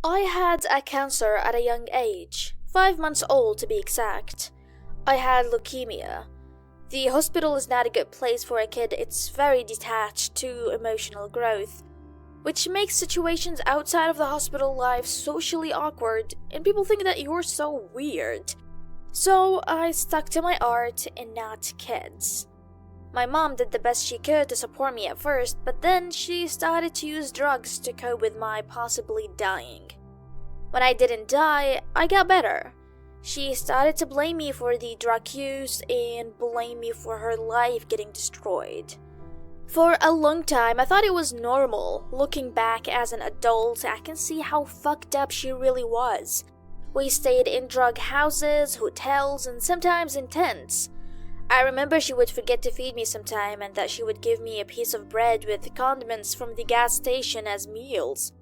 I had a cancer at a young age, 5 months old to be exact. I had leukemia. The hospital is not a good place for a kid, it's very detached to emotional growth, which makes situations outside of the hospital life socially awkward, and people think that you're so weird. So I stuck to my art and not kids. My mom did the best she could to support me at first, but then she started to use drugs to cope with my possibly dying. When I didn't die, I got better. She started to blame me for the drug use and blame me for her life getting destroyed. For a long time, I thought it was normal. Looking back as an adult, I can see how fucked up she really was. We stayed in drug houses, hotels, and sometimes in tents. I remember she would forget to feed me sometime and that she would give me a piece of bread with condiments from the gas station as meals.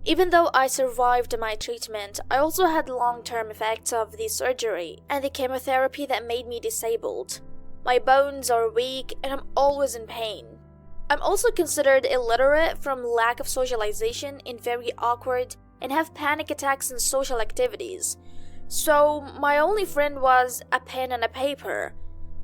Even though I survived my treatment, I also had long-term effects of the surgery and the chemotherapy that made me disabled. My bones are weak and I'm always in pain. I'm also considered illiterate from lack of socialization and very awkward and have panic attacks in social activities. So my only friend was a pen and a paper.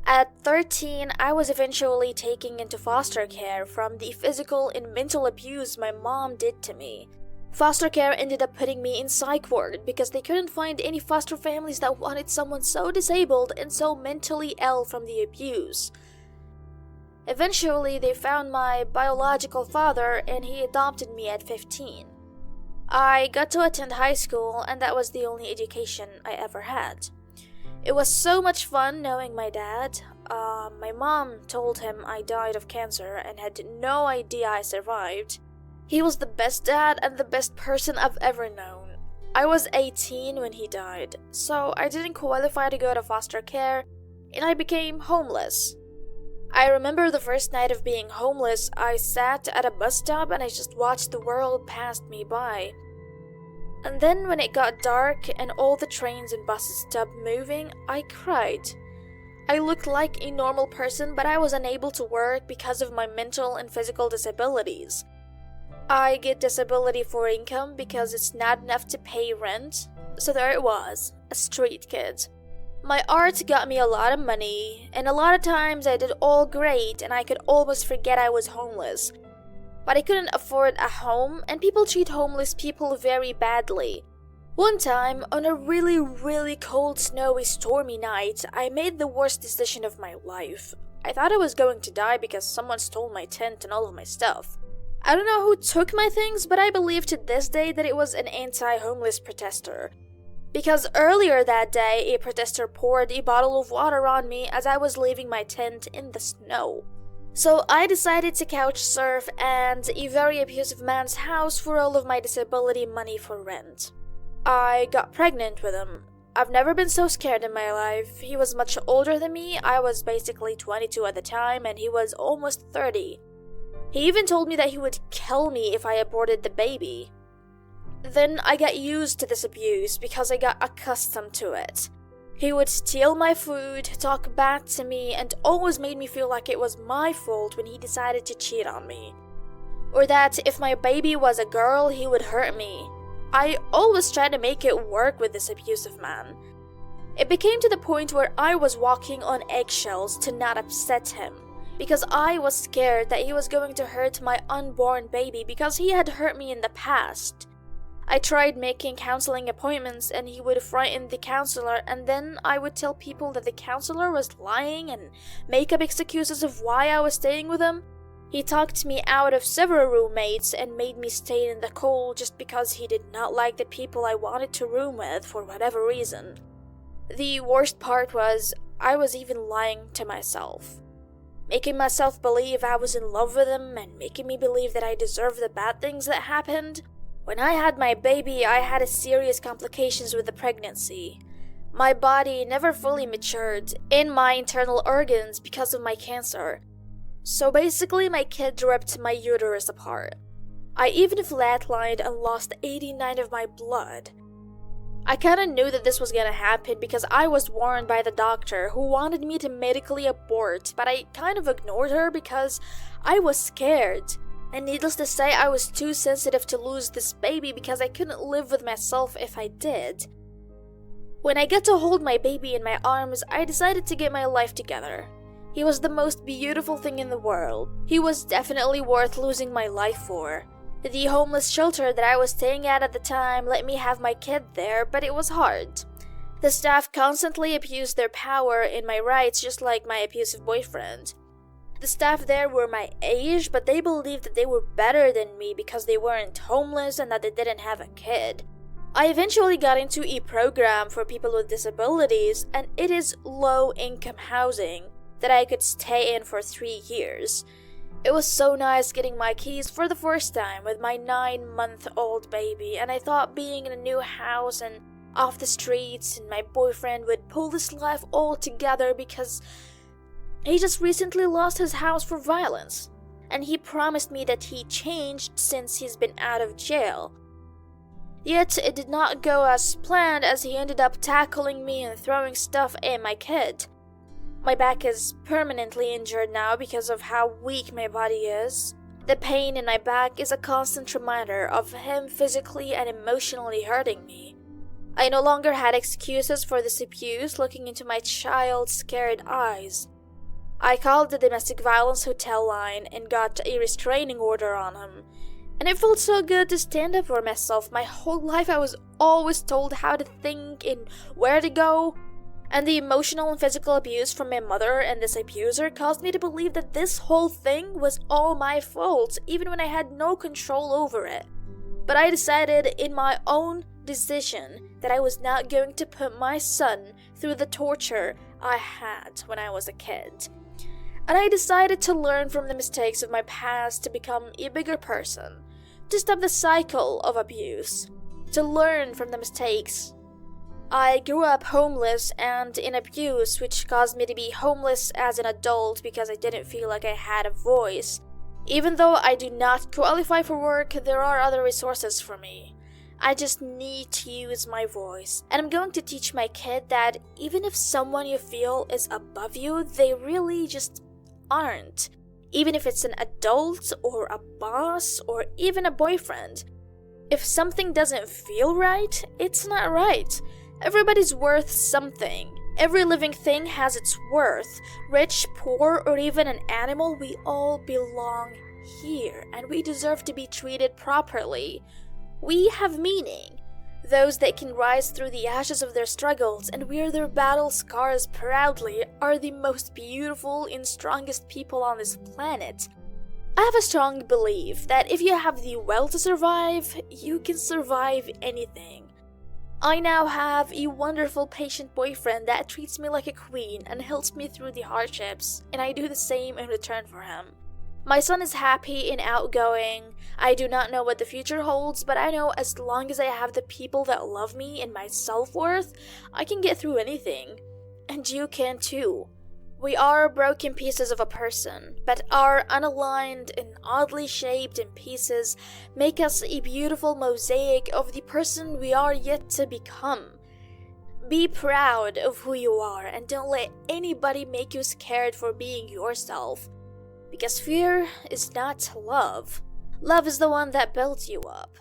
At 13, I was eventually taken into foster care from the physical and mental abuse my mom did to me. Foster care ended up putting me in psych ward because they couldn't find any foster families that wanted someone so disabled and so mentally ill from the abuse. Eventually, they found my biological father and he adopted me at 15. I got to attend high school and that was the only education I ever had. It was so much fun knowing my dad. My mom told him I died of cancer and had no idea I survived. He was the best dad and the best person I've ever known. I was 18 when he died, so I didn't qualify to go to foster care, and I became homeless. I remember the first night of being homeless, I sat at a bus stop and I just watched the world pass me by. And then when it got dark and all the trains and buses stopped moving, I cried. I looked like a normal person, but I was unable to work because of my mental and physical disabilities. I get disability for income because it's not enough to pay rent. So there it was, a street kid. My art got me a lot of money, and a lot of times I did all great and I could almost forget I was homeless. But I couldn't afford a home, and people treat homeless people very badly. One time, on a really cold, snowy, stormy night, I made the worst decision of my life. I thought I was going to die because someone stole my tent and all of my stuff. I don't know who took my things, but I believe to this day that it was an anti-homeless protester. Because earlier that day, a protester poured a bottle of water on me as I was leaving my tent in the snow. So I decided to couch surf and a very abusive man's house for all of my disability money for rent. I got pregnant with him. I've never been so scared in my life. He was much older than me. I was basically 22 at the time and he was almost 30. He even told me that he would kill me if I aborted the baby. Then I got used to this abuse because I got accustomed to it. He would steal my food, talk bad to me, and always made me feel like it was my fault when he decided to cheat on me. Or that if my baby was a girl, he would hurt me. I always tried to make it work with this abusive man. It became to the point where I was walking on eggshells to not upset him, because I was scared that he was going to hurt my unborn baby because he had hurt me in the past. I tried making counseling appointments and he would frighten the counselor, and then I would tell people that the counselor was lying and make up excuses of why I was staying with him. He talked me out of several roommates and made me stay in the cold just because he did not like the people I wanted to room with for whatever reason. The worst part was, I was even lying to myself. Making myself believe I was in love with him and making me believe that I deserved the bad things that happened. When I had my baby, I had a serious complications with the pregnancy. My body never fully matured in my internal organs because of my cancer. So basically, my kid ripped my uterus apart. I even flatlined and lost 89 of my blood. I kinda knew that this was gonna happen because I was warned by the doctor who wanted me to medically abort, but I kind of ignored her because I was scared. And needless to say, I was too sensitive to lose this baby because I couldn't live with myself if I did. When I got to hold my baby in my arms, I decided to get my life together. He was the most beautiful thing in the world. He was definitely worth losing my life for. The homeless shelter that I was staying at the time let me have my kid there, but it was hard. The staff constantly abused their power in my rights, just like my abusive boyfriend. The staff there were my age, but they believed that they were better than me because they weren't homeless and that they didn't have a kid. I eventually got into a program for people with disabilities, and it is low-income housing that I could stay in for 3 years. It was so nice getting my keys for the first time with my 9-month-old baby, and I thought being in a new house and off the streets and my boyfriend would pull this life all together because he just recently lost his house for violence, and he promised me that he changed since he's been out of jail. Yet it did not go as planned, as he ended up tackling me and throwing stuff at my kid. My back is permanently injured now because of how weak my body is. The pain in my back is a constant reminder of him physically and emotionally hurting me. I no longer had excuses for this abuse looking into my child's scared eyes. I called the domestic violence hotel line and got a restraining order on him. And it felt so good to stand up for myself. My whole life I was always told how to think and where to go. And the emotional and physical abuse from my mother and this abuser caused me to believe that this whole thing was all my fault, even when I had no control over it. But I decided in my own decision that I was not going to put my son through the torture I had when I was a kid. And I decided to learn from the mistakes of my past to become a bigger person, to stop the cycle of abuse, to learn from the mistakes. I grew up homeless and in abuse, which caused me to be homeless as an adult because I didn't feel like I had a voice. Even though I do not qualify for work, there are other resources for me. I just need to use my voice. And I'm going to teach my kid that even if someone you feel is above you, they really just aren't. Even if it's an adult or a boss or even a boyfriend. If something doesn't feel right, it's not right. Everybody's worth something. Every living thing has its worth. Rich, poor, or even an animal, we all belong here, and we deserve to be treated properly. We have meaning. Those that can rise through the ashes of their struggles and wear their battle scars proudly are the most beautiful and strongest people on this planet. I have a strong belief that if you have the will to survive, you can survive anything. I now have a wonderful patient boyfriend that treats me like a queen and helps me through the hardships, and I do the same in return for him. My son is happy and outgoing. I do not know what the future holds, but I know as long as I have the people that love me and my self-worth, I can get through anything. And you can too. We are broken pieces of a person, but our unaligned and oddly shaped pieces make us a beautiful mosaic of the person we are yet to become. Be proud of who you are and don't let anybody make you scared for being yourself. Because fear is not love. Love is the one that builds you up.